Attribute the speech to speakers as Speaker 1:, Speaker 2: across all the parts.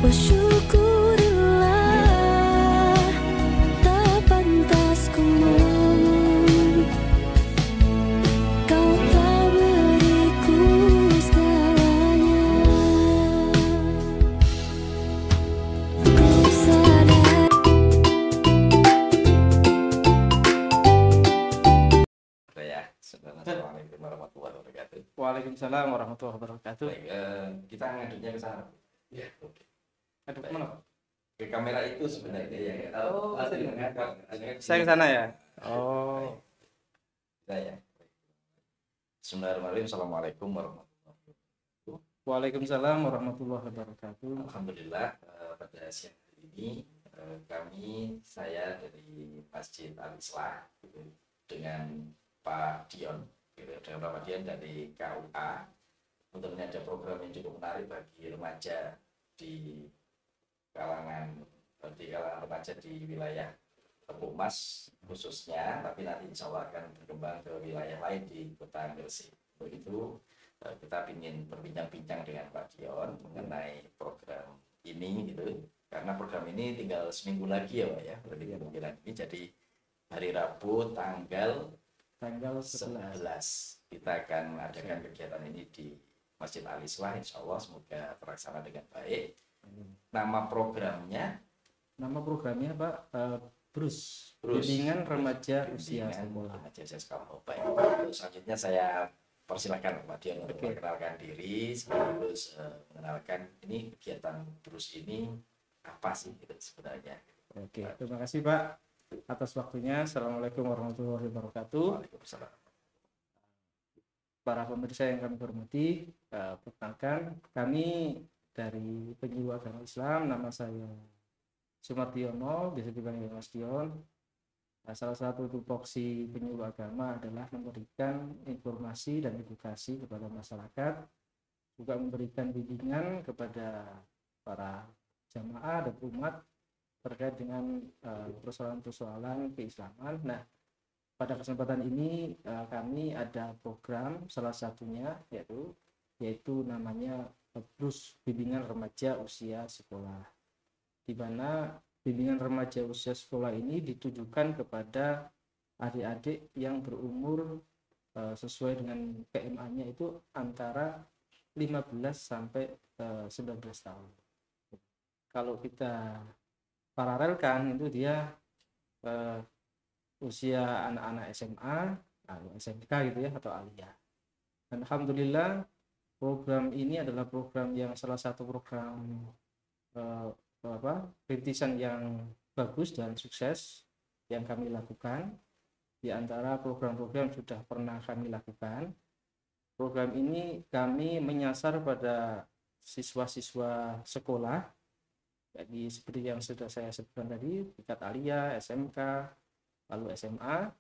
Speaker 1: Syukurillah, tak pantas ku mengeluh. Kau telah beriku segalanya. Ku sadar.
Speaker 2: Ya, Assalamualaikum warahmatullahi wabarakatuh.
Speaker 3: Waalaikumsalam warahmatullahi wabarakatuh.
Speaker 2: Baik, kita ngaduknya ke sana. Ya, oke.
Speaker 3: Aduh, kemana Pak?
Speaker 2: Ke kamera itu sebenarnya ya.
Speaker 3: Oh,
Speaker 2: Asli
Speaker 3: iya.
Speaker 2: menghadap.
Speaker 3: Saya ke sana ya? Oh.
Speaker 2: Saya. Bismillahirrahmanirrahim. Assalamualaikum warahmatullahi wabarakatuh.
Speaker 3: Waalaikumsalam warahmatullahi wabarakatuh.
Speaker 2: Alhamdulillah, pada siang hari ini saya dari Masjid Al-Islah dengan Pak Dion, dengan Pak Dion dari KUA. Tentunya ada program yang cukup menarik bagi remaja di kalangan remaja di wilayah Tepuk Mas khususnya, tapi nanti insya Allah akan berkembang ke wilayah lain di Kota Gresik. Begitu kita ingin berbincang-bincang dengan Pak Dion mengenai program ini gitu, karena program ini tinggal seminggu lagi ya Pak ya, berarti kemungkinan ini jadi hari Rabu tanggal 11 kita akan adakan kegiatan ini di Masjid Al-Islah, insya Allah semoga terlaksana dengan baik. Nama programnya
Speaker 3: Pak, Bimbingan Remaja Usia Sekolah.
Speaker 2: Remaja Usia Sekolah. Baik. Selanjutnya saya persilakan Pak Dion untuk memperkenalkan diri, sekaligus mengenalkan ini kegiatan BRUS ini apa sih gitu sebenarnya.
Speaker 3: Oke, terima kasih Pak atas waktunya. Assalamualaikum warahmatullahi wabarakatuh.
Speaker 2: Waalaikumsalam.
Speaker 3: Para pemirsa yang kami hormati, perkenalkan kami dari Penyuluh Agama Islam, nama saya Sumardiono, biasa dipanggil Mas Dion. Salah satu tupoksi penyuluh agama adalah memberikan informasi dan edukasi kepada masyarakat, juga memberikan bimbingan kepada para jamaah dan umat terkait dengan persoalan-persoalan keislaman. Nah, pada kesempatan ini kami ada program, salah satunya yaitu namanya BRUS, Bimbingan Remaja Usia Sekolah, di mana bimbingan remaja usia sekolah ini ditujukan kepada adik-adik yang berumur sesuai dengan PMA-nya itu antara 15 sampai 19 tahun. Kalau kita paralelkan itu dia usia anak-anak SMA, SMK gitu ya, atau aliyah. Dan alhamdulillah program ini adalah program yang salah satu program rintisan yang bagus dan sukses yang kami lakukan. Di antara program-program yang sudah pernah kami lakukan, program ini kami menyasar pada siswa-siswa sekolah, jadi seperti yang sudah saya sebutkan tadi, tingkat aliyah, SMK, lalu SMA.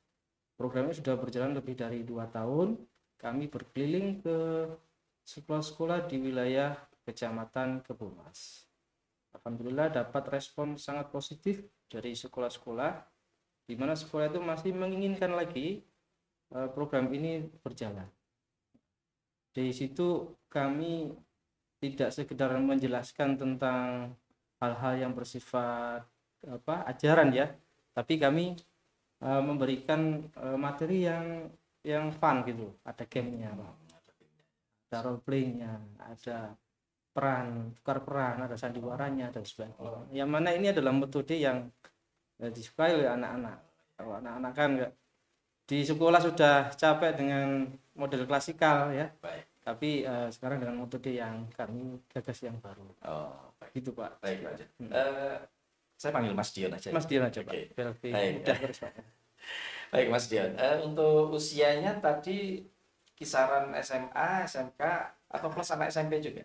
Speaker 3: Programnya sudah berjalan lebih dari 2 tahun. Kami berkeliling ke sekolah-sekolah di wilayah Kecamatan Kebomas. Alhamdulillah dapat respon sangat positif dari sekolah-sekolah, di mana sekolah itu masih menginginkan lagi program ini berjalan. Di situ kami tidak sekedar menjelaskan tentang hal-hal yang bersifat ajaran ya, tapi kami memberikan materi yang fun gitu, ada gamenya, ada role playnya, ada tukar peran, ada sandiwaranya dan sebagainya. Yang mana ini adalah metode yang disukai oleh anak-anak. Kalau anak-anak kan di sekolah sudah capek dengan model klasikal ya, tapi sekarang dengan metode yang kami gagas yang baru. Gitu Pak.
Speaker 2: Baik Pak. Saya panggil Mas Dion aja.
Speaker 3: Mas Dion aja Pak.
Speaker 2: Baik.
Speaker 3: Terus, Pak.
Speaker 2: Baik Mas Dion. Untuk usianya tadi kisaran SMA, SMK atau plus anak SMP juga?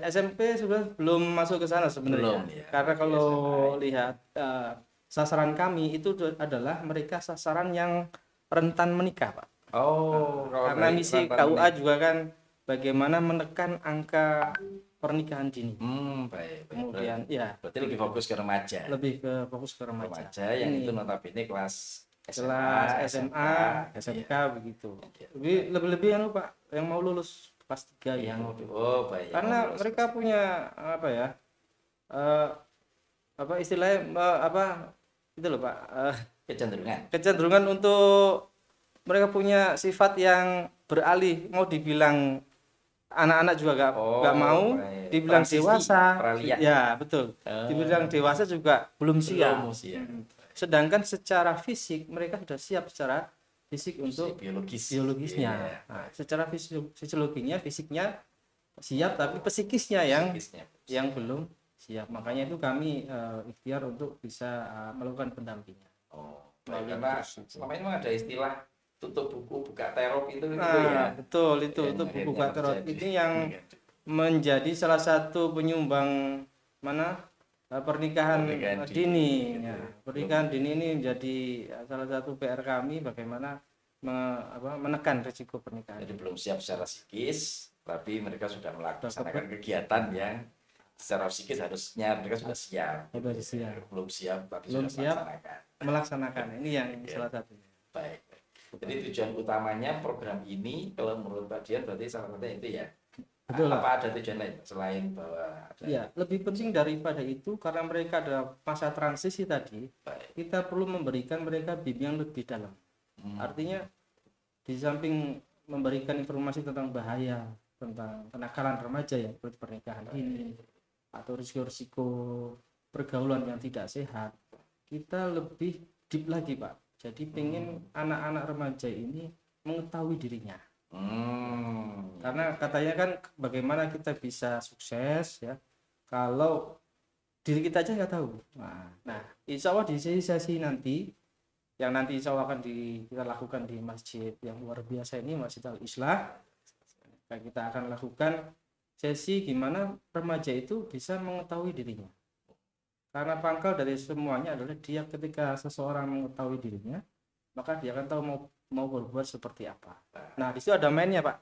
Speaker 3: SMP sebenarnya belum masuk ke sana sebenarnya.
Speaker 2: Ya.
Speaker 3: Karena kalau lihat sasaran kami itu adalah mereka sasaran yang rentan menikah, Pak. Karena misi KUA juga kan bagaimana menekan angka pernikahan dini.
Speaker 2: Baik.
Speaker 3: Kemudian
Speaker 2: berarti lebih fokus ke remaja.
Speaker 3: Lebih fokus ke remaja.
Speaker 2: Yang itu notabene kelas
Speaker 3: SMA, SMK begitu. Lebih Pak yang mau lulus kelas 3
Speaker 2: yang
Speaker 3: gitu.
Speaker 2: baik.
Speaker 3: Karena mereka punya eh, apa istilahnya apa itu loh Pak, kecenderungan untuk mereka punya sifat yang beralih, mau dibilang anak-anak juga nggak mau,
Speaker 2: baik.
Speaker 3: dibilang
Speaker 2: Transisi,
Speaker 3: dewasa,
Speaker 2: peralihan.
Speaker 3: ya betul, dibilang dewasa juga belum siap.
Speaker 2: Belum siap.
Speaker 3: Sedangkan secara fisik mereka sudah siap secara fisik untuk biologisnya.
Speaker 2: Iya.
Speaker 3: Nah, secara fisiologinya, fisiknya siap, tapi psikisnya yang belum siap. Makanya itu kami ikhtiar untuk bisa melakukan pendampingan.
Speaker 2: Baik, karena selama ini memang ada istilah tutup buku buka terop itu
Speaker 3: Nah,
Speaker 2: ya.
Speaker 3: betul itu
Speaker 2: Yang
Speaker 3: untuk buku
Speaker 2: akhirnya
Speaker 3: teror
Speaker 2: terjadi.
Speaker 3: ini yang menjadi salah satu penyumbang pernikahan
Speaker 2: Pernikahan
Speaker 3: dini.
Speaker 2: dini,
Speaker 3: Ya,
Speaker 2: gitu.
Speaker 3: pernikahan dini ini menjadi salah satu PR kami bagaimana menekan risiko pernikahan.
Speaker 2: Jadi belum siap secara psikis, tapi mereka sudah melaksanakan kegiatan yang secara psikis harusnya mereka sudah siap.
Speaker 3: Sudah siap.
Speaker 2: Belum siap, tapi
Speaker 3: Belum
Speaker 2: sudah
Speaker 3: siap.
Speaker 2: melaksanakan.
Speaker 3: Melaksanakan ini yang salah satunya.
Speaker 2: Baik. Jadi tujuan utamanya program ini, kalau menurut Pak Dian berarti salah satunya itu ya.
Speaker 3: Betul.
Speaker 2: Apa ada tujuan lain selain bahwa ada
Speaker 3: Ya, lebih penting daripada itu karena mereka adalah masa transisi tadi,
Speaker 2: baik.
Speaker 3: kita perlu memberikan mereka bimbingan lebih dalam. Artinya di samping memberikan informasi tentang bahaya, tentang kenakalan remaja ya, seperti pernikahan ini atau risiko-risiko pergaulan yang tidak sehat, kita lebih deep lagi Pak. Jadi pengen anak-anak remaja ini mengetahui dirinya. Karena katanya kan bagaimana kita bisa sukses ya kalau diri kita aja nggak tahu. Nah, insya Allah di sesi nanti yang nanti insya Allah akan kita lakukan di masjid yang luar biasa ini, Masjid Al-Islah, kita akan lakukan sesi gimana remaja itu bisa mengetahui dirinya. Karena pangkal dari semuanya adalah dia ketika seseorang mengetahui dirinya, maka dia akan tahu mau berbuat seperti apa. Nah, di situ ada mainnya Pak,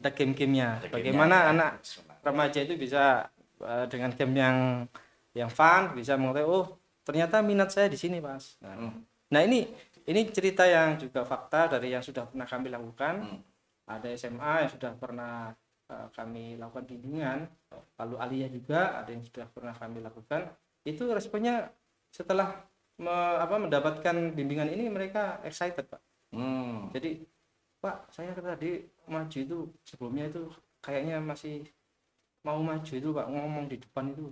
Speaker 3: ada game-gamenya. Bagaimana anak remaja itu bisa dengan game yang fun, bisa mengetahui oh ternyata minat saya di sini Mas. Nah ini cerita yang juga fakta dari yang sudah pernah kami lakukan. Ada SMA yang sudah pernah kami lakukan bimbingan, lalu aliyah juga ada yang sudah pernah kami lakukan. Itu responnya setelah mendapatkan bimbingan ini mereka excited Pak. Jadi Pak saya tadi maju itu sebelumnya itu kayaknya masih mau maju itu Pak, ngomong di depan itu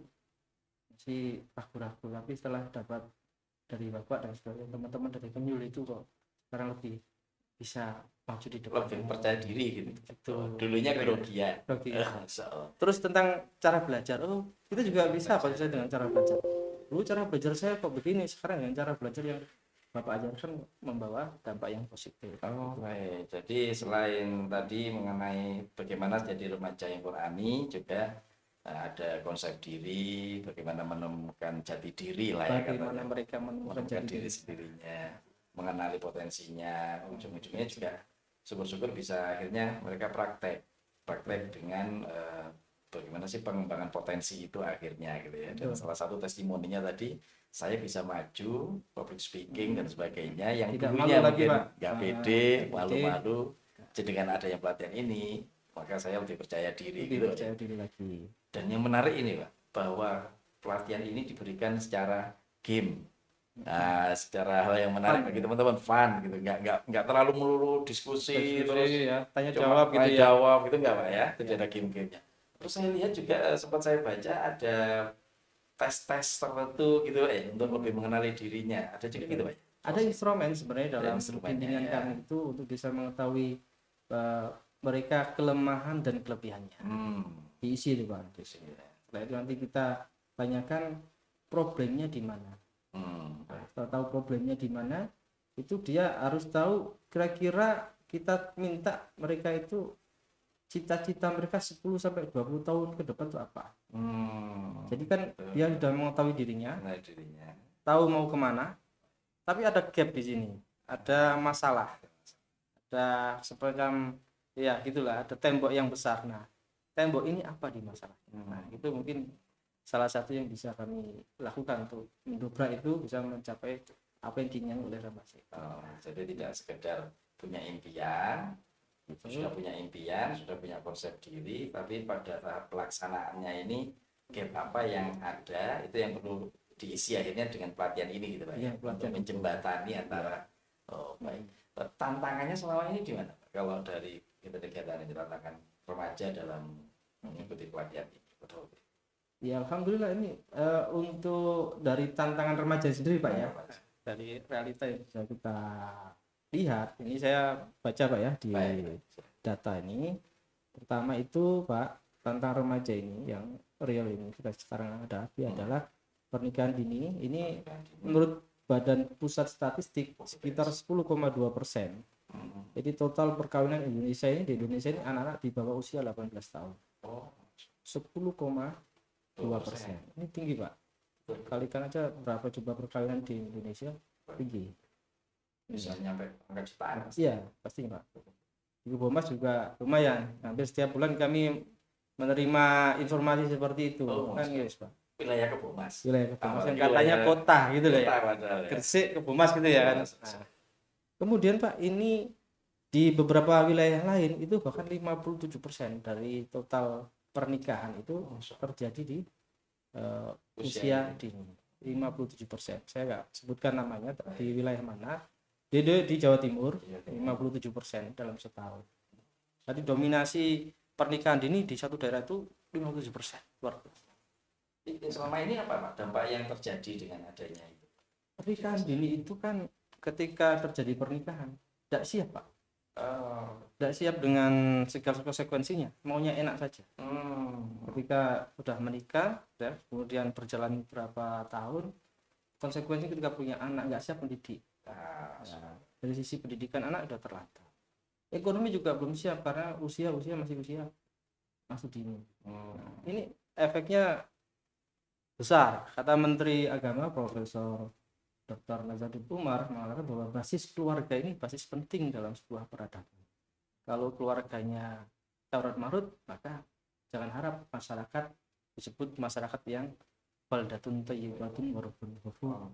Speaker 3: masih ragu-ragu, tapi setelah dapat dari Bapak dan sebagainya teman-teman dari Kenyul itu kok sekarang lebih bisa maju di depan,
Speaker 2: lebih percaya diri gitu.
Speaker 3: Betul.
Speaker 2: Dulunya grogian.
Speaker 3: Terus tentang cara belajar, oh kita juga bisa Pak saya dengan cara belajar. Dulu cara belajar saya kok begini, sekarang dengan cara belajar yang Bapak ajarkan membawa dampak yang positif.
Speaker 2: Baik. Jadi selain tadi mengenai bagaimana jadi remaja yang Qurani, juga ada konsep diri, bagaimana menemukan jati diri lah ya,
Speaker 3: bagaimana mereka menemukan jati
Speaker 2: diri sendirinya, mengenali potensinya, ujung-ujungnya juga syukur-syukur bisa akhirnya mereka praktek dengan bagaimana sih pengembangan potensi itu akhirnya gitu ya. Dan salah satu testimoninya tadi saya bisa maju public speaking dan sebagainya yang
Speaker 3: tidak
Speaker 2: dulunya
Speaker 3: malu
Speaker 2: mungkin
Speaker 3: lagi,
Speaker 2: nggak pede, malu-malu. Jadi dengan adanya pelatihan ini maka saya lebih percaya diri
Speaker 3: lebih
Speaker 2: gitu.
Speaker 3: percaya diri lagi.
Speaker 2: Dan yang menarik ini Pak, bahwa pelatihan ini diberikan secara game. Nah, secara hal yang menarik bagi teman-teman, fun gitu, nggak terlalu melulu diskusi terus
Speaker 3: ya, tanya
Speaker 2: jawab
Speaker 3: jawab gitu
Speaker 2: jawab gitu nggak Pak ya, tidak ada game-gamenya. Terus saya lihat juga sempat saya baca ada tes-tes tertentu gitu untuk lebih mengenali dirinya, ada juga gitu Pak.
Speaker 3: Ada instrumen sebenarnya dalam bimbingan
Speaker 2: ya.
Speaker 3: kami itu untuk bisa mengetahui mereka kelemahan dan kelebihannya. Diisi itu Pak. Setelah itu nanti kita tanyakan problemnya di mana. Setelah tahu problemnya di mana, itu dia harus tahu kira-kira kita minta mereka itu cita-cita mereka 10 sampai 20 tahun ke depan itu apa. Jadi kan dia sudah mengetahui dirinya, tahu mau kemana, tapi ada gap di sini, ada masalah, ada semacam ya gitulah, ada tembok yang besar. Nah, tembok ini apa di masalah? Nah, itu mungkin salah satu yang bisa kami lakukan untuk mendobrak itu, bisa mencapai apa yang diinginkan oleh remaja.
Speaker 2: Jadi tidak sekedar punya impian, sudah punya konsep diri, tapi pada tahap pelaksanaannya ini gap apa yang ada itu yang perlu diisi akhirnya dengan pelatihan ini gitu Pak
Speaker 3: Iya,
Speaker 2: untuk
Speaker 3: pelatihan.
Speaker 2: menjembatani antara baik. Tantangannya selama ini gimana Pak? Kalau dari kegiatan ini tantangan remaja dalam mengikuti pelatihan ini?
Speaker 3: Ya alhamdulillah ini untuk dari tantangan remaja sendiri Pak ya,
Speaker 2: Pak.
Speaker 3: dari realita yang bisa kita lihat, ini saya baca Pak ya di
Speaker 2: Baik.
Speaker 3: data ini. Pertama itu Pak, tantangan remaja ini yang real ini kita sekarang hadapi adalah pernikahan dini. Ini menurut Badan Pusat Statistik sekitar 10,2%. Jadi total perkawinan Indonesia ini di Indonesia ini anak-anak di bawah usia 18 tahun.
Speaker 2: Oh,
Speaker 3: 10,2%. Ini tinggi Pak. Kalikan aja berapa jumlah perkawinan di Indonesia, tinggi.
Speaker 2: bisa nyampe angka jutaan.
Speaker 3: Iya, pasti Pak. Di Bomas juga lumayan. Hampir setiap bulan kami menerima informasi seperti itu.
Speaker 2: Oh,
Speaker 3: Kan guys Pak.
Speaker 2: Wilayah Kebomas.
Speaker 3: Wilayah Kebomas yang
Speaker 2: Wilayah
Speaker 3: katanya kota gitu loh ya.
Speaker 2: Kota padahal ya.
Speaker 3: Gresik Kebomas gitu ya kan. Nah, kemudian Pak, ini di beberapa wilayah lain itu bahkan 57% dari total pernikahan itu terjadi di usia dini. 57%. Saya nggak sebutkan namanya di wilayah mana. Di Jawa Timur 57% dalam setahun. Jadi dominasi pernikahan dini di satu daerah itu 57%. Luar biasa.
Speaker 2: Selama ini apa Pak dampak yang terjadi dengan adanya itu?
Speaker 3: Pernikahan dini itu kan ketika terjadi pernikahan tidak siap Pak. Tidak siap dengan segala konsekuensinya, maunya enak saja. Ketika sudah menikah ya, kemudian berjalan beberapa tahun, konsekuensi ketika punya anak nggak siap mendidik. Nah, dari sisi pendidikan anak sudah terlantar. Ekonomi juga belum siap karena usia masih dini. Ini efeknya besar. Kata Menteri Agama Profesor Dr. Nazarudin Umar mengatakan bahwa basis keluarga ini basis penting dalam sebuah peradaban. Kalau keluarganya carut marut, maka jangan harap masyarakat disebut masyarakat yang baldatun thayyibatun wa rabbun ghafur.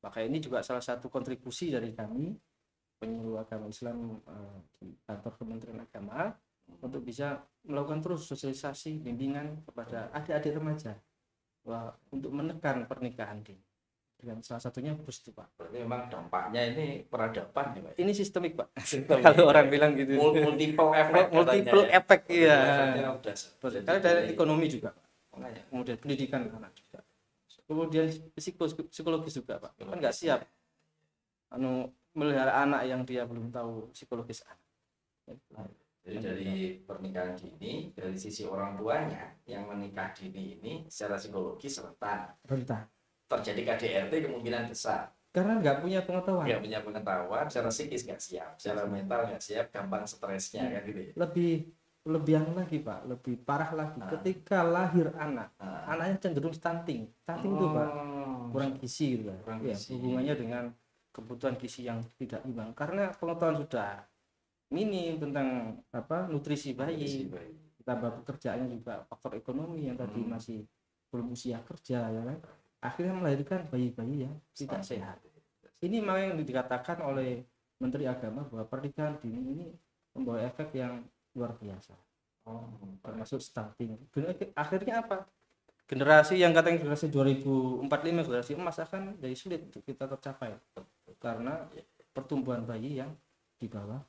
Speaker 3: Maka ini juga salah satu kontribusi dari kami penyuluh agama Islam di kantor Kementerian Agama untuk bisa melakukan terus sosialisasi bimbingan kepada adik-adik remaja untuk menekan pernikahan dini. Dengan salah satunya bus itu Pak.
Speaker 2: Berarti memang dampaknya ini peradaban ya Pak.
Speaker 3: Ini sistemik Pak.
Speaker 2: Sistemik.
Speaker 3: Kalau orang bilang gitu.
Speaker 2: Multiple effect.
Speaker 3: Multiple effect iya.
Speaker 2: Karena
Speaker 3: Dari ekonomi juga.
Speaker 2: makanya.
Speaker 3: Kemudian pendidikan anak juga. Kemudian psikologis juga Pak. Kan nggak siap melihara anak yang dia belum tahu psikologis anak.
Speaker 2: Jadi dari pernikahan dini, dari sisi orang tuanya yang menikah dini ini secara psikologis rentan terjadi KDRT kemungkinan besar.
Speaker 3: Karena nggak punya pengetahuan.
Speaker 2: Nggak punya pengetahuan, secara psikis nggak siap, secara mental nggak siap, gampang stresnya kan gitu ya.
Speaker 3: Lebih lagi Pak, lebih parah lagi. Ketika lahir anaknya cenderung stunting itu Pak, kurang gizi gitu
Speaker 2: Kurang
Speaker 3: ya,
Speaker 2: gizi.
Speaker 3: hubungannya dengan kebutuhan gizi yang tidak imbang. Karena pengetahuan sudah minim tentang nutrisi bayi, tambah pekerjaannya juga faktor ekonomi yang tadi masih belum usia kerja ya kan, akhirnya melahirkan bayi-bayi yang tidak sehat. Ini memang yang dikatakan oleh Menteri Agama bahwa pernikahan dini ini membawa efek yang luar biasa, termasuk stunting. Akhirnya apa? Generasi yang katanya generasi 2045 generasi emas akan jadi sulit untuk kita tercapai karena pertumbuhan bayi yang di bawah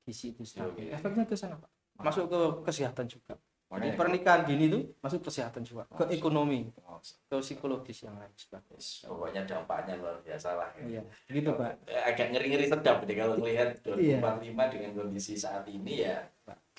Speaker 3: gizi itu stunting. Efeknya ke sana Pak, masuk ke kesehatan juga. Jadi pernikahan dini itu masuk kesehatan juga, ke ekonomi, ke psikologis yang lain sebagainya.
Speaker 2: Pokoknya dampaknya luar biasa lah.
Speaker 3: Iya, gitu Pak.
Speaker 2: Agak ngeri-ngeri sedap nih kalau melihat 2045 dengan kondisi saat ini ya.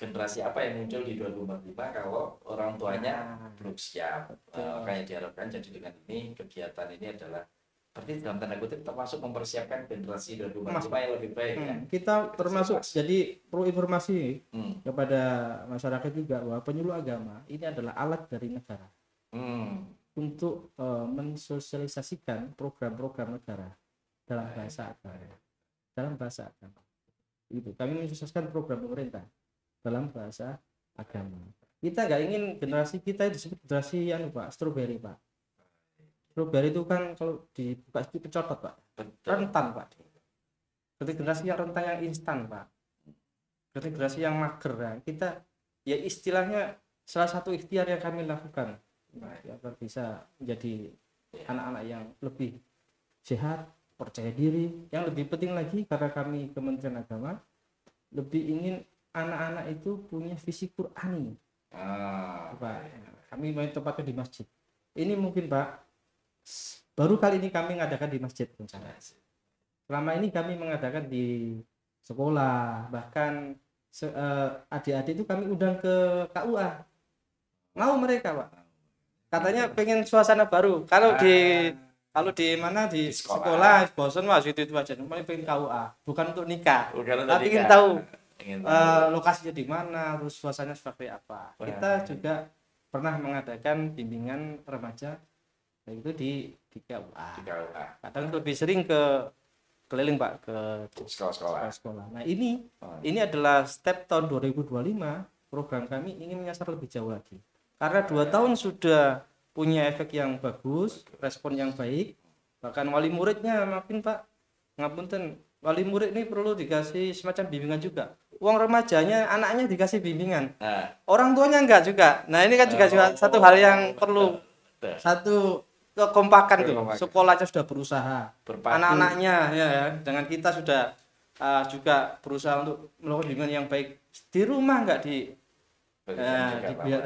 Speaker 2: Generasi apa yang muncul di 2045 kalau orang tuanya belum siap. Makanya diharapkan jadi dengan ini kegiatan ini adalah berarti dalam tanda kutip termasuk mempersiapkan generasi 2045 yang lebih baik ya.
Speaker 3: Kita termasuk jadi perlu informasi kepada masyarakat juga bahwa penyuluh agama ini adalah alat dari negara untuk mensosialisasikan program-program negara dalam bahasa agama. Itu kami mensosialisasikan program pemerintah dalam bahasa agama. Kita nggak ingin generasi kita disebut generasi Pak, strawberry Pak. Strawberry itu kan kalau dibuka itu pecotot Pak, rentan Pak. Berarti generasi yang rentan yang instan Pak. Berarti generasi yang mager. Nah, kita ya istilahnya salah satu ikhtiar yang kami lakukan agar bisa menjadi
Speaker 2: Ya.
Speaker 3: anak-anak yang lebih sehat, percaya diri. Yang lebih penting lagi, karena kami Kementerian Agama lebih ingin anak-anak itu punya visi Qur'ani, Pak. Kami mau tempatnya di masjid. Ini mungkin Pak, baru kali ini kami mengadakan di masjid. Selama ini kami mengadakan di sekolah, bahkan adik-adik itu kami undang ke KUA. Mau mereka Pak, katanya pengen suasana baru. Kalau di mana di sekolah bosan Mas, itu aja. Cuma pengen KUA, bukan untuk nikah, tapi ingin tahu lokasinya di mana, terus suasananya seperti apa. Kita juga pernah mengadakan bimbingan remaja itu di KUA. Kadang lebih sering ke keliling Pak ke sekolah. Nah ini adalah step tahun 2025. Program kami ingin menyasar lebih jauh lagi, karena 2 tahun sudah punya efek yang bagus, respon yang baik. Bahkan wali muridnya makin Pak, ngapunten, wali murid ini perlu dikasih semacam bimbingan juga. Uang remajanya, anaknya dikasih bimbingan, orang tuanya enggak juga. Nah ini kan juga satu hal yang perlu satu kekompakan tuh. Sekolahnya sudah berusaha, anak-anaknya ya, dengan kita sudah juga berusaha untuk melakukan bimbingan yang baik. Di rumah enggak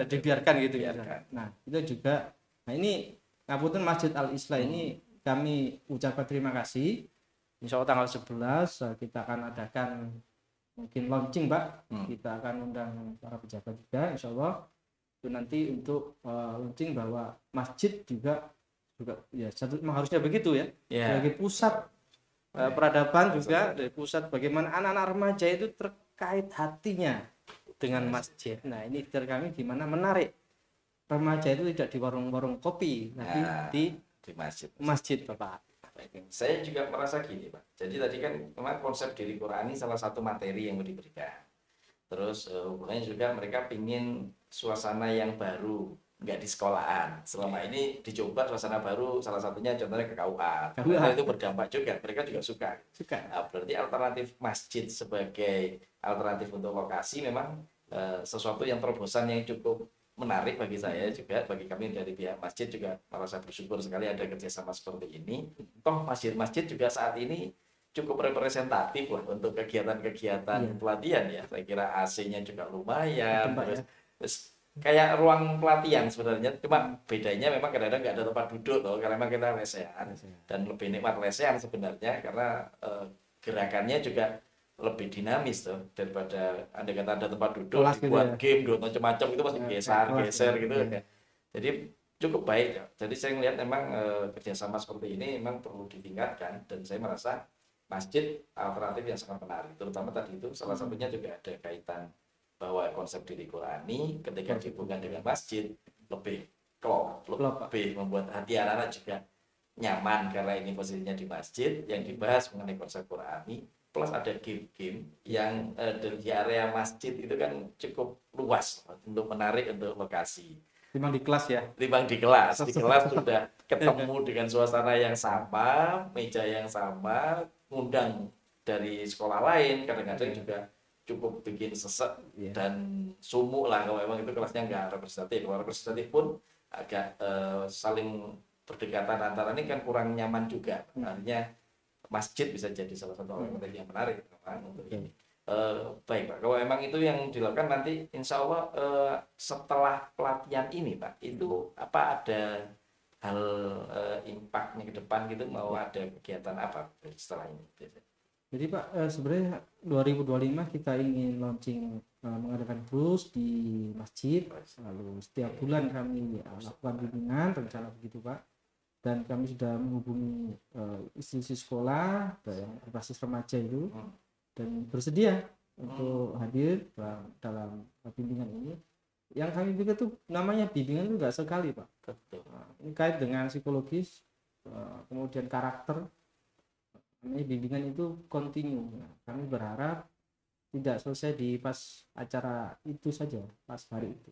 Speaker 3: dibiarkan gitu ya. Nah itu juga. Nah ini ngapunten Masjid Al Islah ini kami ucapkan terima kasih. Insya Allah tanggal 11 kita akan adakan mungkin launching Pak. Kita akan undang para pejabat juga Insya Allah itu nanti untuk launching bahwa masjid juga ya harusnya begitu ya, sebagai pusat peradaban juga, dari pusat bagaimana anak-anak remaja itu terkait hatinya dengan masjid. Nah ini dari kami gimana menarik remaja itu tidak di warung-warung kopi, tapi di masjid Bapak.
Speaker 2: Saya juga merasa gini Pak, jadi tadi kan memang konsep diri Qur'ani salah satu materi yang mau diberikan. Terus hubungannya juga mereka pingin suasana yang baru, nggak di sekolahan. Selama ini dicoba suasana baru, salah satunya contohnya ke KUA. Karena itu berdampak juga, mereka juga suka. Nah, berarti alternatif masjid sebagai alternatif untuk lokasi memang sesuatu yang terobosan yang cukup menarik bagi saya juga, bagi kami dari pihak masjid juga merasa bersyukur sekali ada kerjasama seperti ini. Toh masjid-masjid juga saat ini cukup representatif lah untuk kegiatan-kegiatan pelatihan ya. Saya kira AC-nya juga lumayan, terus kayak ruang pelatihan sebenarnya, cuma bedanya memang kadang-kadang nggak ada tempat duduk loh, karena memang kita lesehan dan lebih nikmat lesehan sebenarnya karena gerakannya juga lebih dinamis tuh daripada andai kata ada tempat duduk dibuat game macam-macam itu masih geser gitu ya. Jadi cukup baik ya. Jadi saya melihat memang kerjasama seperti ini memang perlu ditingkatkan, dan saya merasa masjid alternatif yang sangat menarik, terutama tadi itu salah satunya juga ada kaitan bahwa konsep diri Qur'ani ketika dihubungkan dengan masjid lebih klop, lebih membuat hati anak-anak juga nyaman karena ini posisinya di masjid yang dibahas mengenai konsep Qur'ani, plus ada game-game yang di area masjid itu kan cukup luas untuk menarik untuk lokasi.
Speaker 3: Timbang di kelas ya?
Speaker 2: Timbang di kelas sudah ketemu dengan suasana yang sama, meja yang sama, ngundang dari sekolah lain, kadang-kadang juga cukup bikin sesek dan sumuk lah kalau memang itu kelasnya nggak representatif. Kalau representatif pun agak saling berdekatan antara ini kan kurang nyaman juga. Artinya masjid bisa jadi salah satu alternatif yang menarik untuk ini. Baik Pak, kalau memang itu yang dilakukan nanti insya Allah setelah pelatihan ini Pak, itu apa ada hal impactnya ke depan gitu, mau ada kegiatan apa setelah ini?
Speaker 3: Jadi Pak, sebenarnya 2025 kita ingin launching mengadakan bus di masjid, lalu setiap bulan kami lakukan bimbingan, rencana begitu Pak. Dan kami sudah menghubungi institusi sekolah yang berbasis remaja itu dan bersedia untuk hadir dalam bimbingan ini. Yang kami pikir tuh namanya bimbingan itu nggak sekali Pak. Ini kait dengan psikologis, kemudian karakter. Ini bimbingan itu kontinu. Kami berharap tidak selesai di pas acara itu saja, pas hari itu.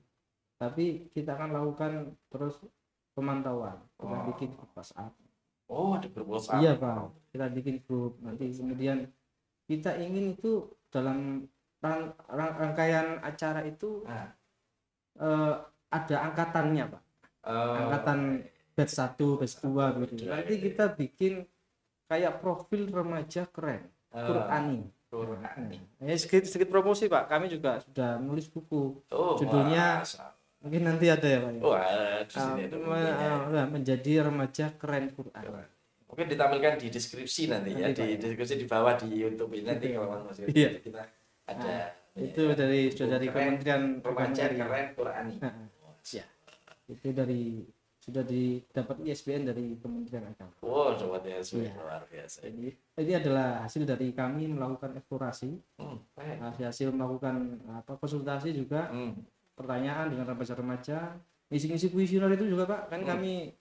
Speaker 3: Tapi kita akan lakukan terus pemantauan. Kita bikin grup WhatsApp.
Speaker 2: Ada grup WhatsApp.
Speaker 3: Iya Pak, kita bikin grup. Nanti kemudian kita ingin itu dalam rangkaian acara itu ada angkatannya Pak. angkatan batch 1, batch 2 gitu. Nanti kita bikin kayak profil remaja keren Qur'ani. Ya sedikit promosi Pak, kami juga sudah nulis buku. Judulnya mungkin nanti ada ya Pak.
Speaker 2: Di sini ada bukunya.
Speaker 3: Menjadi remaja keren Quran.
Speaker 2: Mungkin ditampilkan di deskripsi nanti ya, di deskripsi di bawah di YouTube ini nanti kalau Mas Yudi,
Speaker 3: Iya.
Speaker 2: kita ada
Speaker 3: Itu dari sudah dari
Speaker 2: Keren,
Speaker 3: Kementerian
Speaker 2: remaja
Speaker 3: Agama.
Speaker 2: keren Qur'ani.
Speaker 3: Ya. Itu dari sudah didapat ISBN dari Kementerian Agama.
Speaker 2: Wow, sobat ya,
Speaker 3: Iya.
Speaker 2: luar biasa.
Speaker 3: Ini adalah hasil dari kami melakukan eksplorasi,
Speaker 2: Baik.
Speaker 3: hasil melakukan konsultasi juga, pertanyaan dengan remaja-remaja, ngisi-ngisi kuesioner itu juga Pak, kan kami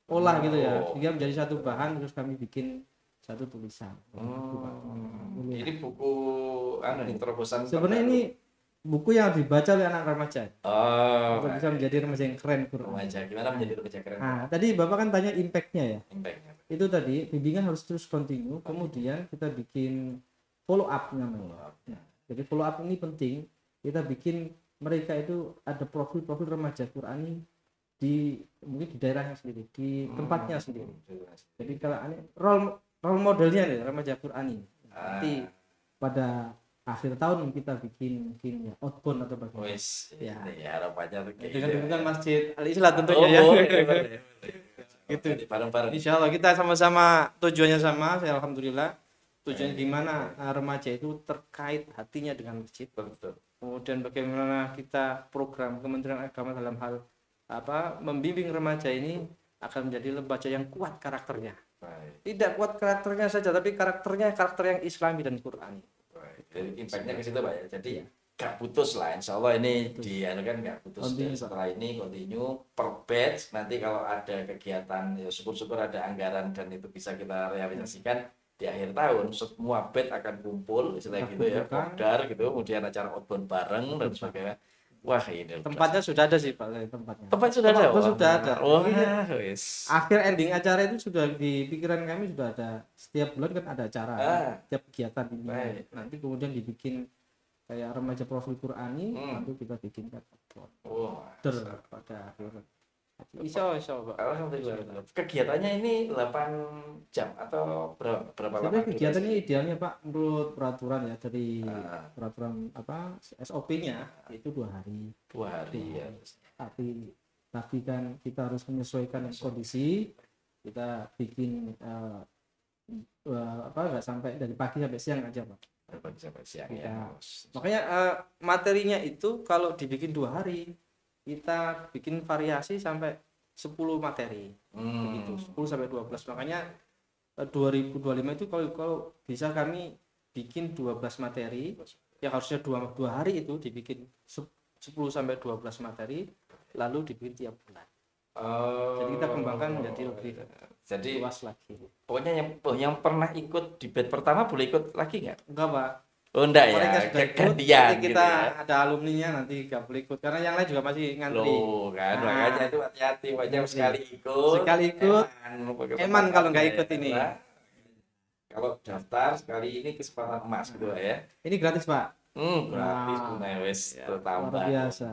Speaker 3: olah gitu ya, sehingga menjadi satu bahan terus kami bikin satu tulisan.
Speaker 2: Ini buku terobosan.
Speaker 3: Sebenarnya ini buku yang dibaca oleh anak remaja. Untuk bisa
Speaker 2: baik.
Speaker 3: menjadi remaja yang keren Quran.
Speaker 2: Remaja, gimana menjadi remaja keren?
Speaker 3: Nah, tadi Bapak kan tanya impact-nya ya.
Speaker 2: Impact-nya.
Speaker 3: Itu tadi bimbingan harus terus continue, kemudian kita bikin follow up namanya. Jadi follow up ini penting. Kita bikin mereka itu ada profil-profil remaja Qurani mungkin di daerahnya sendiri, di tempatnya sendiri. Jadi kalau role modelnya nih remaja Qurani. Nanti pada akhir tahun kita bikin mungkin ya outbound atau bagaimana.
Speaker 2: Wis,
Speaker 3: Ya.
Speaker 2: ini harapannya tuh kayak
Speaker 3: Dengan
Speaker 2: gitu.
Speaker 3: dukungan Masjid Al Islah tentunya ya.
Speaker 2: Gitu. Bareng-bareng.
Speaker 3: Insya Allah kita sama-sama tujuannya sama. Saya alhamdulillah tujuan gimana remaja itu terkait hatinya dengan masjid.
Speaker 2: Betul.
Speaker 3: Kemudian bagaimana kita program Kementerian Agama dalam hal membimbing remaja ini akan menjadi lembaga yang kuat karakternya.
Speaker 2: Baik.
Speaker 3: Tidak kuat karakternya saja, tapi karakter yang Islami dan Qurani.
Speaker 2: Jadi impact-nya ke situ Pak ya. Jadi gak putus lah, insya Allah ini kan gak putus.
Speaker 3: Continue,
Speaker 2: Dan setelah ini continue per batch, nanti kalau ada kegiatan ya syukur-syukur ada anggaran dan itu bisa kita realisasikan di akhir tahun, semua batch akan kumpul istilah gitu ya, kopdar gitu, kemudian acara outbound bareng dan sebagainya. Wah, ini
Speaker 3: Tempatnya sudah ada sih Pak, tempatnya.
Speaker 2: tempat sudah ada.
Speaker 3: Tempat sudah ada.
Speaker 2: Oh,
Speaker 3: Iya.
Speaker 2: wis.
Speaker 3: Akhir ending acara itu sudah di pikiran kami sudah ada, setiap bulan kan ada acara, setiap kegiatan ini.
Speaker 2: Baik.
Speaker 3: Nanti kemudian dibikin kayak remaja profil Qurani, lalu kita bikin
Speaker 2: Oh,
Speaker 3: pada akhir. Insya Allah Pak.
Speaker 2: alhamdulillah. Kegiatannya ini 8 jam atau berapa lama?
Speaker 3: Sebenarnya kegiatan ini idealnya Pak menurut peraturan ya, dari peraturan SOP-nya itu 2 hari.
Speaker 2: 2 hari ya.
Speaker 3: Tapi kan kita harus menyesuaikan kondisi. Kita bikin nggak sampai dari pagi sampai siang aja Pak.
Speaker 2: Pagi sampai siang
Speaker 3: Kita,
Speaker 2: ya.
Speaker 3: makanya materinya itu kalau dibikin 2 hari kita bikin variasi sampai 10 materi begitu, 10 sampai 12. Makanya 2025 itu kalau bisa kami bikin 12 materi yang harusnya 2 hari itu dibikin 10 sampai 12 materi lalu dibikin tiap bulan. Jadi kita kembangkan menjadi lebih luas lagi.
Speaker 2: Pokoknya yang pernah ikut di batch pertama boleh ikut lagi nggak?
Speaker 3: Enggak Pak.
Speaker 2: Oh enggak
Speaker 3: Mereka
Speaker 2: ya,
Speaker 3: sudah ikut,
Speaker 2: gantian
Speaker 3: nanti kita
Speaker 2: gitu ya.
Speaker 3: ada alumninya nanti nggak boleh ikut karena yang lain juga masih ngantri.
Speaker 2: Loh kan,
Speaker 3: Nah.
Speaker 2: makanya itu hati-hati, makanya sekali ikut.
Speaker 3: Sekali ikut, eman kalau nggak ikut ini.
Speaker 2: Kalau daftar sekali ini kesempatan emas gitu ya.
Speaker 3: Ini gratis Pak.
Speaker 2: Gratis tunai wes tertambah.
Speaker 3: Luar biasa.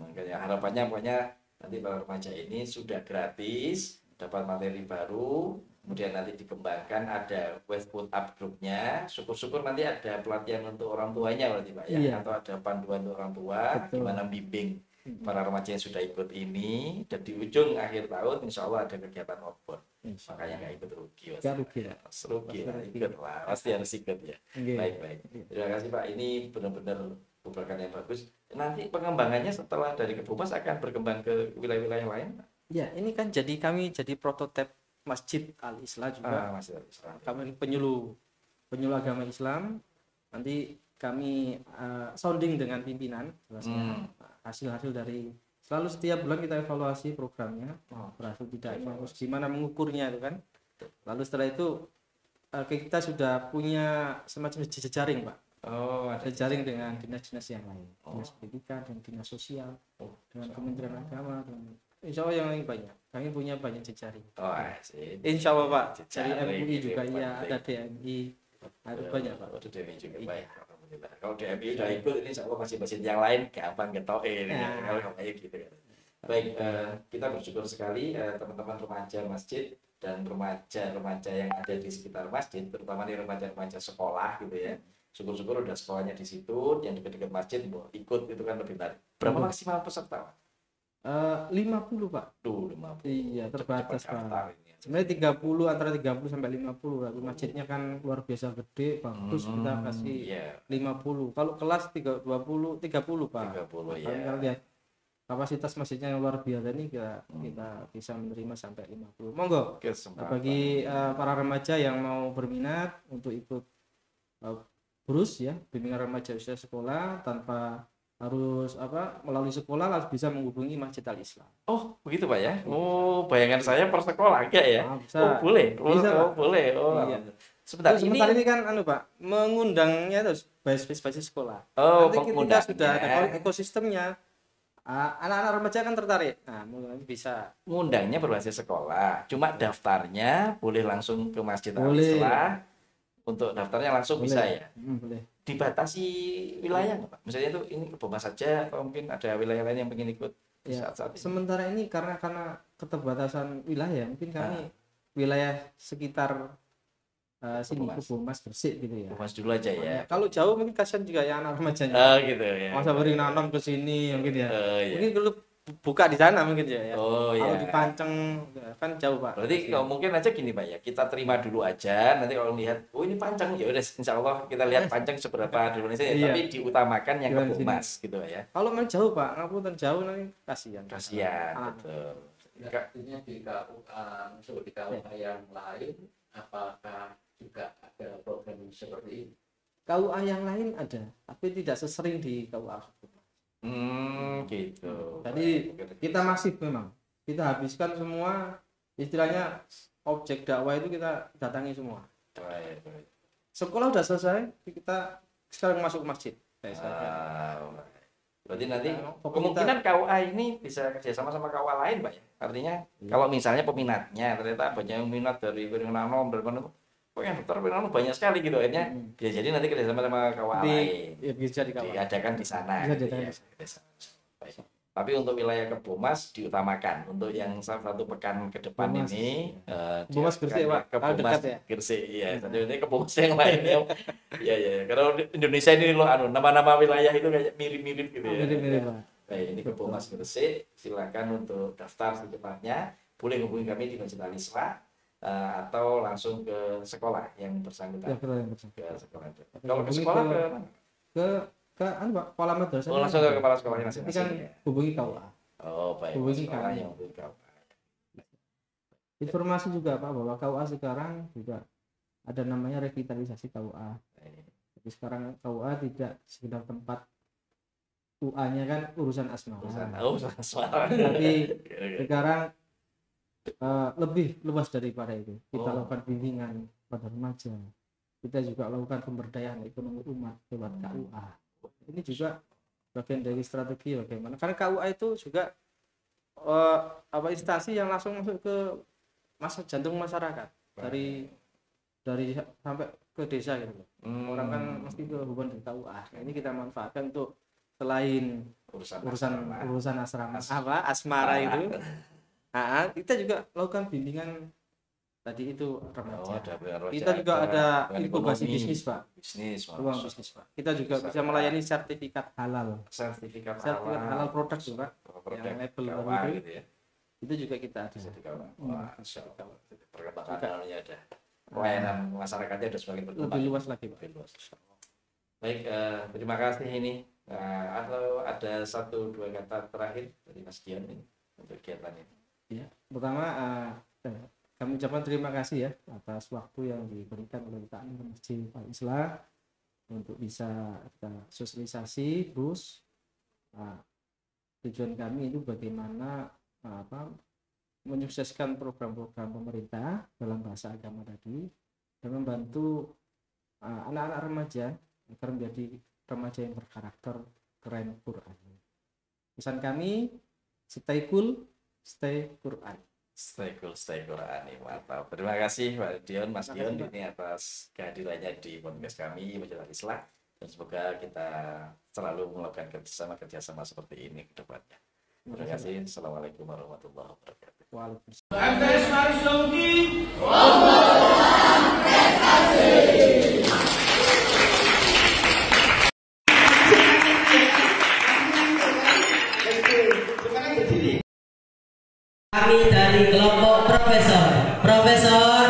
Speaker 2: Makanya harapannya pokoknya nanti para remaja ini sudah gratis, dapat materi baru, kemudian nanti dikembangkan ada WhatsApp grupnya, syukur-syukur nanti ada pelatihan untuk orang tuanya berarti Pak ya,
Speaker 3: Iya.
Speaker 2: atau ada panduan untuk orang tua,
Speaker 3: Betul.
Speaker 2: gimana bimbing para remaja yang sudah ikut ini, dan di ujung akhir tahun insya Allah ada kegiatan outbound. Makanya nggak ikut rugi Mas.
Speaker 3: Nggak rugi, Pak.
Speaker 2: Rugi lah, ikut lah, pasti harus ikut ya.
Speaker 3: Oke.
Speaker 2: Baik. Terima kasih Pak, ini benar-benar program yang bagus. Nanti pengembangannya setelah dari Kebumas akan berkembang ke wilayah-wilayah lain?
Speaker 3: Ya, ini kan kami jadi prototipe Masjid Al Islah juga.
Speaker 2: Masih Islam.
Speaker 3: Kami penyuluh agama Islam. Nanti kami sounding dengan pimpinan, jelasnya hasil-hasil dari selalu setiap bulan kita evaluasi programnya, berhasil tidaknya, terus gimana mengukurnya itu kan. Lalu setelah itu kita sudah punya semacam jejaring Pak.
Speaker 2: Ada
Speaker 3: Jejaring dengan dinas-dinas yang lain, dinas pendidikan dan dinas sosial, dengan Kementerian Agama dan insya Allah yang lain banyak. Kami punya banyak jejaring.
Speaker 2: Asik.
Speaker 3: Insya Allah Pak. Dari
Speaker 2: Jejaring
Speaker 3: MUI
Speaker 2: itu
Speaker 3: juga
Speaker 2: yang
Speaker 3: iya,
Speaker 2: penting.
Speaker 3: ada DMI, ada banyak Pak.
Speaker 2: Waduh, DMI juga baik. Alhamdulillah. Kalau DMI udah ikut, ini insya Allah masih yang lain gampang getoke ini.
Speaker 3: Nah.
Speaker 2: Kalau nggak baik gitu kan. Baik, kita bersyukur sekali teman-teman remaja masjid dan remaja-remaja yang ada di sekitar masjid, terutama nih remaja-remaja sekolah gitu ya. Syukur-syukur udah sekolahnya di situ, yang dekat-dekat masjid ikut itu kan lebih menarik. Berapa maksimal peserta, Pak?
Speaker 3: 50 Pak.
Speaker 2: Tuh, 50.
Speaker 3: Iya, terbatas
Speaker 2: Cepat
Speaker 3: Pak.
Speaker 2: daftar ini.
Speaker 3: Sebenarnya 30, antara 30 sampai 50, tapi masjidnya kan luar biasa gede, bagus, kita kasih
Speaker 2: Iya,
Speaker 3: 50. Kalau kelas 30 Pak.
Speaker 2: 30
Speaker 3: Kalau
Speaker 2: ya.
Speaker 3: kita lihat kapasitas masjidnya yang luar biasa ini, kita bisa menerima sampai 50. Monggo
Speaker 2: Kesempatan.
Speaker 3: bagi para remaja yang mau berminat untuk ikut BRUS ya, bimbingan remaja usia sekolah, tanpa harus melalui sekolah, langsung bisa menghubungi Masjid Al-Islam.
Speaker 2: Oh, begitu Pak ya? Oh, bayangan saya per sekolah enggak ya?
Speaker 3: Bisa.
Speaker 2: Oh, boleh. Oh,
Speaker 3: Bisa, Pak.
Speaker 2: boleh. Oh.
Speaker 3: Iya.
Speaker 2: Sebentar,
Speaker 3: Sementara ini kan Pak, mengundangnya terus basis sekolah.
Speaker 2: Oh,
Speaker 3: Nanti kita
Speaker 2: pengundangnya.
Speaker 3: sudah ada ekosistemnya, anak-anak remaja kan tertarik. Nah, mungkin bisa.
Speaker 2: ngundangnya berbasis sekolah. Cuma daftarnya boleh langsung ke Masjid
Speaker 3: Boleh.
Speaker 2: Al-Islah. Untuk daftarnya langsung bisa ya?
Speaker 3: Boleh.
Speaker 2: Dibatasi wilayah nggak, Pak? Misalnya itu ini Kebomas saja atau mungkin ada wilayah lain yang ingin ikut di
Speaker 3: Ya,
Speaker 2: saat-saat ini?
Speaker 3: sementara ini karena keterbatasan wilayah, mungkin kami wilayah sekitar sini
Speaker 2: Kebomas.
Speaker 3: Kebomas, Gresik gitu ya.
Speaker 2: Kebomas dulu aja ya.
Speaker 3: Kalau jauh mungkin kasihan juga ya anak remajanya.
Speaker 2: Oh gitu ya.
Speaker 3: Masa beri nanam ke sini mungkin ya.
Speaker 2: Iya.
Speaker 3: Mungkin dulu buka di sana mungkin ya.
Speaker 2: Oh
Speaker 3: Kalau
Speaker 2: iya.
Speaker 3: di Panceng kan jauh Pak.
Speaker 2: Berarti kalau mungkin aja gini Pak ya, kita terima dulu aja. Nanti kalau lihat, oh ini Panceng, ya udah Insya Allah kita lihat Panceng seberapa di Indonesia ya.
Speaker 3: Iya.
Speaker 2: Tapi diutamakan yang
Speaker 3: Jangan
Speaker 2: Kebomas gitu ya.
Speaker 3: Kalau main jauh Pak, ngapunten jauh nanti kasihan.
Speaker 2: Kasihan,
Speaker 3: Ah.
Speaker 2: betul.
Speaker 4: Artinya di KUA, masuk di KUA yang lain, apakah juga ada program seperti ini?
Speaker 3: KUA yang lain ada, tapi tidak sesering di KUA.
Speaker 2: Gitu.
Speaker 3: Jadi kita masif memang. Kita habiskan semua, istilahnya objek dakwah itu kita datangi semua.
Speaker 2: Baik, baik.
Speaker 3: Sekolah udah selesai, kita sekarang masuk masjid.
Speaker 2: Berarti nanti
Speaker 3: Pokoknya
Speaker 2: kemungkinan KUA ini bisa kerjasama sama KUA lain, Pak ya. Artinya kalau misalnya peminatnya ternyata banyak yang minat dari Wirinanom dari mana tuh, kok yang daftar Wirinanom banyak sekali gitu akhirnya. Bisa jadi nanti kerjasama sama KUA lain.
Speaker 3: Ya, bisa di KUA.
Speaker 2: Diadakan di sana.
Speaker 3: Bisa
Speaker 2: gitu
Speaker 3: diadakan
Speaker 2: ya.
Speaker 3: di
Speaker 2: Baik. Tapi untuk wilayah Kebomas diutamakan untuk yang satu pekan ke depan
Speaker 3: Kebomas.
Speaker 2: ini
Speaker 3: Kebomas Gresik, Pak.
Speaker 2: Kebomas
Speaker 3: Dekat ya?
Speaker 2: Gresik ya. Jadi ini Kebomas yang lain ya. Iya ya. Karena Indonesia ini loh nama-nama wilayah itu kayak mirip-mirip gitu ya.
Speaker 3: Mirip-mirip,
Speaker 2: Ya.
Speaker 3: Pak.
Speaker 2: Baik, ini Kebomas Gresik. Silakan untuk daftar secepatnya. Boleh hubungi kami di Masjid Al-Islah atau langsung ke sekolah yang
Speaker 3: Ya,
Speaker 2: bersangkutan.
Speaker 3: betul, betul.
Speaker 2: Ke sekolah itu.
Speaker 3: Tapi
Speaker 2: Kalau ke
Speaker 3: hubungi
Speaker 2: sekolah
Speaker 3: ke-
Speaker 2: ke
Speaker 3: Ke Pak, kepala madrasah.
Speaker 2: Oh, langsung ke kepala sekolahnya
Speaker 3: Nanti
Speaker 2: masing-masing.
Speaker 3: kan
Speaker 2: ya?
Speaker 3: hubungi KUA.
Speaker 2: Oh, baik.
Speaker 3: Hubungi
Speaker 2: Sekolah
Speaker 3: kami.
Speaker 2: yang hubungi KUA.
Speaker 3: Informasi juga Pak bahwa KUA sekarang juga ada namanya revitalisasi KUA. Jadi sekarang KUA tidak sekedar tempat UA-nya kan urusan asmara.
Speaker 2: Suara.
Speaker 3: Tapi sekarang lebih luas daripada itu. Kita
Speaker 2: Oh.
Speaker 3: lakukan bimbingan pada remaja. Kita juga lakukan pemberdayaan ekonomi umat lewat KUA. Ini juga bagian dari strategi bagaimana. Karena KUA itu juga instansi yang langsung masuk ke jantung masyarakat dari sampai ke desa gitu loh. Orang kan mesti ke hubungan dengan KUA. Nah, ini kita manfaatkan untuk selain urusan asrama asmara itu. Nah, kita juga lakukan bimbingan tadi itu remaja. Kita juga ada inkubasi bisnis Pak. Ruang bisnis Pak. Kita juga bisa melayani sertifikat halal.
Speaker 2: Sertifikat
Speaker 3: Halal produk juga Pak.
Speaker 2: produk
Speaker 3: Yang label
Speaker 2: KUA
Speaker 3: baru itu.
Speaker 2: gitu ya.
Speaker 3: Itu juga kita ada.
Speaker 2: Sertifikat KUA. Wah, Masya Allah. Perkembangannya ada. Pelayanan masyarakatnya ada semakin berkembang.
Speaker 3: Lebih luas lagi Pak.
Speaker 2: Lebih luas. Baik, terima kasih ini. Atau ada 1-2 kata terakhir dari Mas Dion ini untuk kegiatan ini.
Speaker 3: Ya, pertama kami ucapkan terima kasih ya atas waktu yang diberikan oleh kami ke Masjid Al-Islah untuk bisa kita sosialisasi BRUS. Tujuan kami itu bagaimana menyukseskan program-program pemerintah dalam bahasa agama tadi dan membantu anak-anak remaja agar menjadi remaja yang berkarakter keren Quran. Pesan kami, stay cool, stay Quran.
Speaker 2: Stay cool, stay Quran. Mantap. Terima kasih Pak Dion, Mas Dion ini atas kehadirannya di podcast kami Masjid Al-Islah, dan semoga kita selalu melakukan kerjasama seperti ini ke depannya. Terima kasih. Assalamualaikum warahmatullahi wabarakatuh.
Speaker 3: Waalaikumsalam.
Speaker 5: MTS Maris Saudi.
Speaker 6: Kami dari kelompok Profesor. Profesor.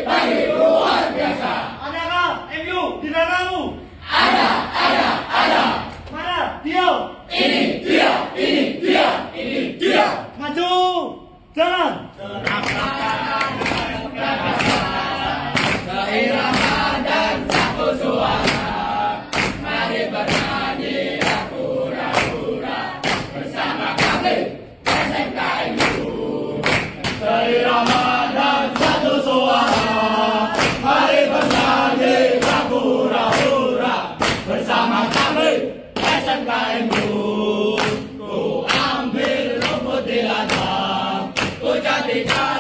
Speaker 5: Pagi, luar biasa. Adakah MU di dadamu? Ada. Mana dia? Ini dia. Maju, jalan. Seirama dan satu suara, mari bernyanyi hura-hura bersama kami SMKMU. Seirama dan satu suara, mari bernyanyi hura-hura bersama kami SMKMU. Ku ambil rumput di ladang, ku jadikan